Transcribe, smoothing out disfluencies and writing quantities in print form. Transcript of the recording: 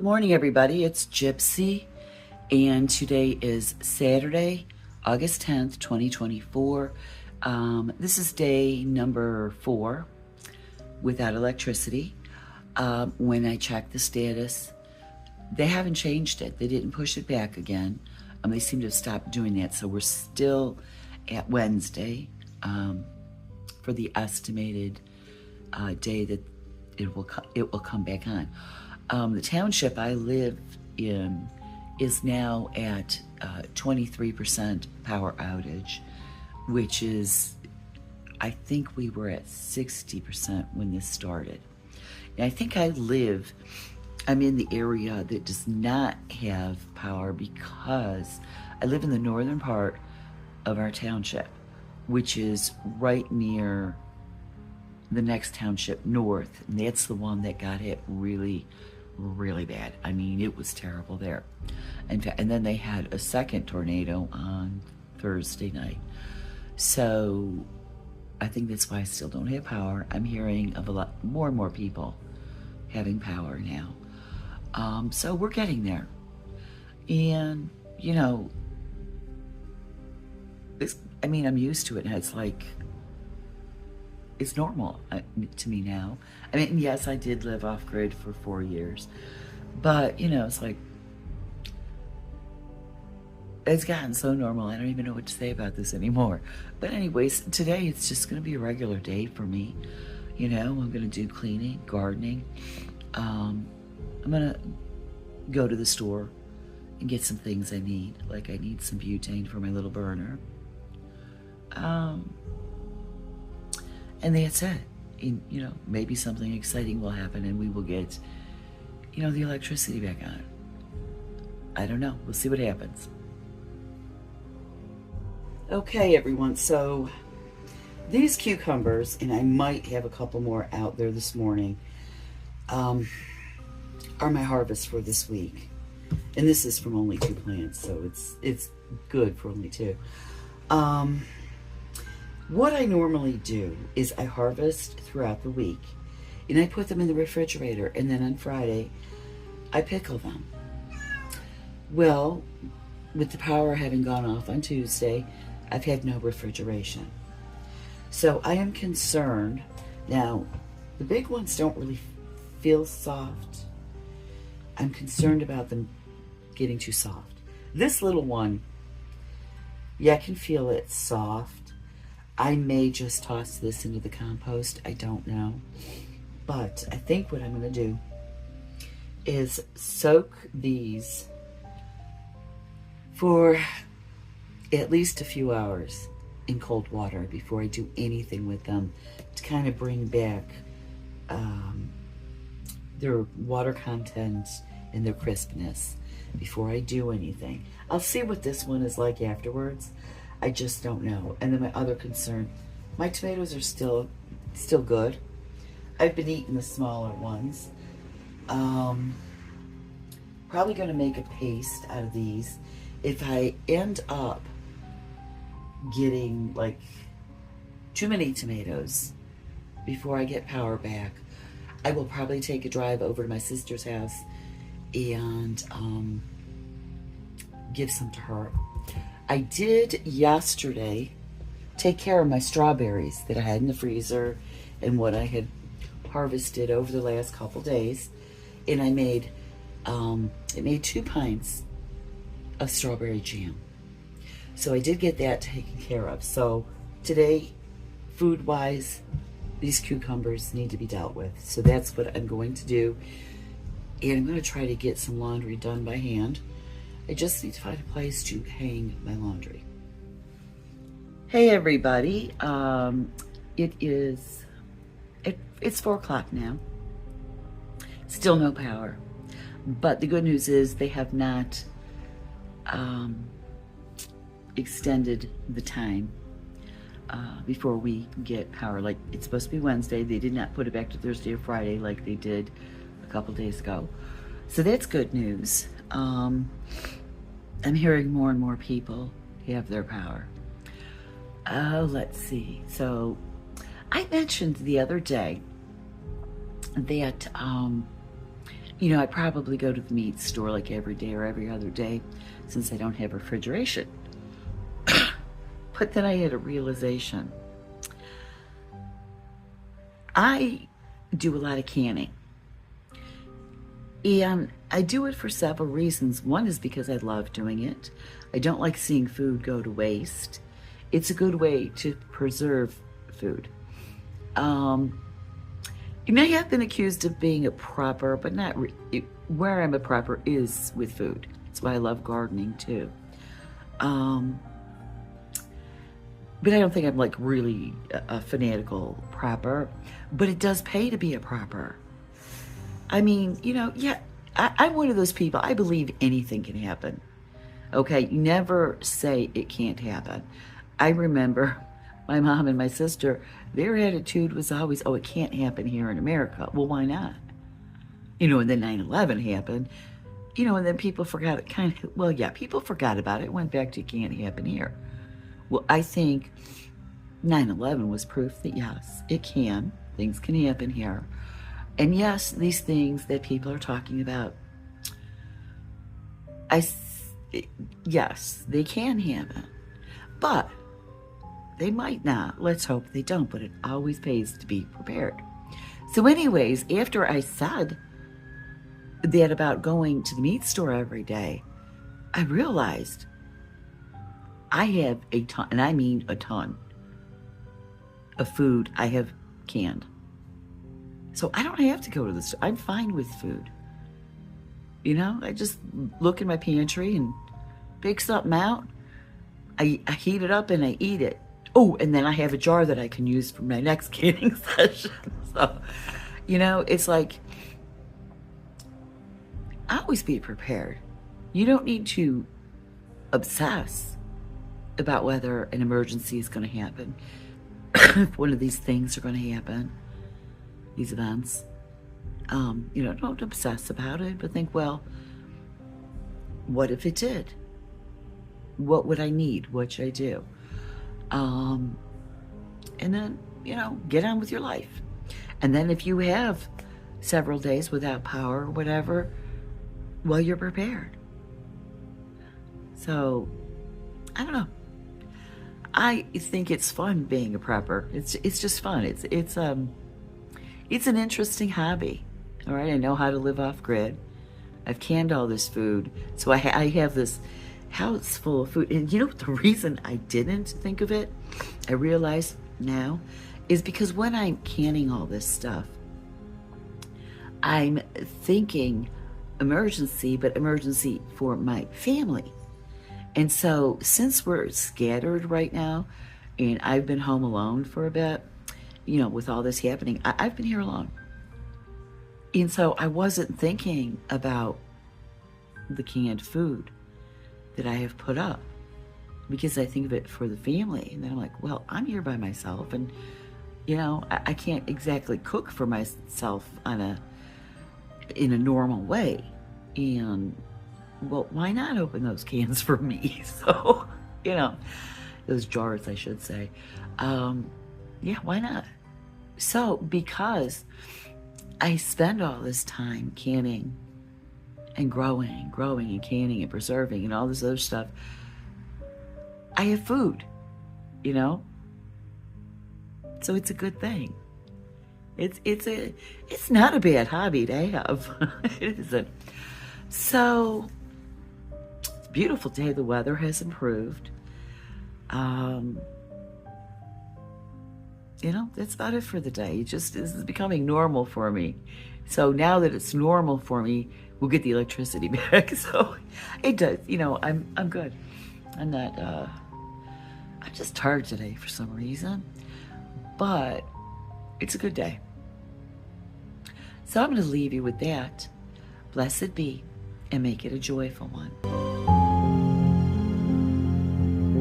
Good morning, everybody. It's Gypsy, and today is Saturday, August 10th, 2024. This is day number 4 without electricity. When I checked the status, they haven't changed it. They didn't push it back again. They seem to have stopped doing that, so we're still at Wednesday for the estimated day that it will come back on. The township I live in is now at 23% power outage, which is, I think we were at 60% when this started. And I think I'm in the area that does not have power because I live in the northern part of our township, which is right near the next township north, and that's the one that got hit really bad. I mean, it was terrible there. And then they had a second tornado on Thursday night. So I think that's why I still don't have power. I'm hearing of a lot more and more people having power now. So we're getting there. And, you know, I'm used to it, and it's like, it's normal to me now. I mean, yes, I did live off grid for 4 years, but you know, it's like, it's gotten so normal. I don't even know what to say about this anymore. But anyways, today it's just going to be a regular day for me. You know, I'm going to do cleaning, gardening. I'm going to go to the store and get some things I need. Like I need some butane for my little burner. And that's it. And, you know, maybe something exciting will happen and we will get, you know, the electricity back on. I don't know. We'll see what happens. Okay, everyone. So these cucumbers, and I might have a couple more out there this morning, are my harvest for this week. And this is from only 2 plants, so it's good for only 2. What I normally do is I harvest throughout the week and I put them in the refrigerator, and then on Friday I pickle them. Well, with the power having gone off on Tuesday, I've had no refrigeration. So I am concerned. Now, the big ones don't really feel soft. I'm concerned about them getting too soft. This little one, yeah, I can feel it soft. I may just toss this into the compost. I don't know. But I think what I'm going to do is soak these for at least a few hours in cold water before I do anything with them, to kind of bring back their water content and their crispness before I do anything. I'll see what this one is like afterwards. I just don't know. And then my other concern, my tomatoes are still good. I've been eating the smaller ones. Probably going to make a paste out of these. If I end up getting like too many tomatoes before I get power back, I will probably take a drive over to my sister's house and give some to her. I did yesterday take care of my strawberries that I had in the freezer and what I had harvested over the last couple days, and I made 2 pints of strawberry jam. So I did get that taken care of. So today, food-wise, these cucumbers need to be dealt with. So that's what I'm going to do, and I'm going to try to get some laundry done by hand. I just need to find a place to hang my laundry. Hey everybody, it's 4 o'clock now. Still no power, but the good news is they have not extended the time before we get power. Like, it's supposed to be Wednesday. They did not put it back to Thursday or Friday like they did a couple days ago. So that's good news. I'm hearing more and more people have their power. Let's see. So I mentioned the other day that I probably go to the meat store like every day or every other day since I don't have refrigeration. But then I had a realization. I do a lot of canning. And I do it for several reasons. One is because I love doing it. I don't like seeing food go to waste. It's a good way to preserve food. You may have been accused of being a prepper, but not where I'm a prepper is with food. That's why I love gardening too. But I don't think I'm like really a fanatical prepper, but it does pay to be a prepper. I mean, yeah, I'm one of those people. I believe anything can happen. Okay, never say it can't happen. I remember my mom and my sister, their attitude was always, oh, it can't happen here in America. Well, why not? And then 9/11 happened, and then people forgot it people forgot about it, went back to it can't happen here. Well, I think 9/11 was proof that yes, it can. Things can happen here. And yes, these things that people are talking about, yes, they can happen. But they might not. Let's hope they don't, but it always pays to be prepared. So anyways, after I said that about going to the meat store every day, I realized I have a ton, and I mean a ton, of food I have canned. So I don't have to go to the store. I'm fine with food. I just look in my pantry and pick something out. I heat it up and I eat it. Oh, and then I have a jar that I can use for my next canning session. So, it's like, always be prepared. You don't need to obsess about whether an emergency is going to happen. If one of these things are going to happen, these events, don't obsess about it, but think, well, what if it did? What would I need? What should I do? And then, get on with your life. And then if you have several days without power or whatever, well, you're prepared. So, I don't know. I think it's fun being a prepper. It's just fun. It's an interesting hobby. All right, I know how to live off grid. I've canned all this food, so I have this house full of food. And the reason I didn't think of it, I realize now, is because when I'm canning all this stuff, I'm thinking emergency, but emergency for my family. And so since we're scattered right now, and I've been home alone for a bit, with all this happening, I've been here alone. And so I wasn't thinking about the canned food that I have put up, because I think of it for the family. And then I'm like, well, I'm here by myself, and I can't exactly cook for myself in a normal way. And well, why not open those cans for me? So, those jars, I should say. Yeah, why not? So, because I spend all this time canning and growing and canning and preserving and all this other stuff, I have food, So it's a good thing. It's not a bad hobby to have. It isn't. So, it's a beautiful day. The weather has improved. That's about it for the day. This is becoming normal for me. So now that it's normal for me, we'll get the electricity back. So it does. I'm good. I'm not. I'm just tired today for some reason, but it's a good day. So I'm going to leave you with that. Blessed be, and make it a joyful one.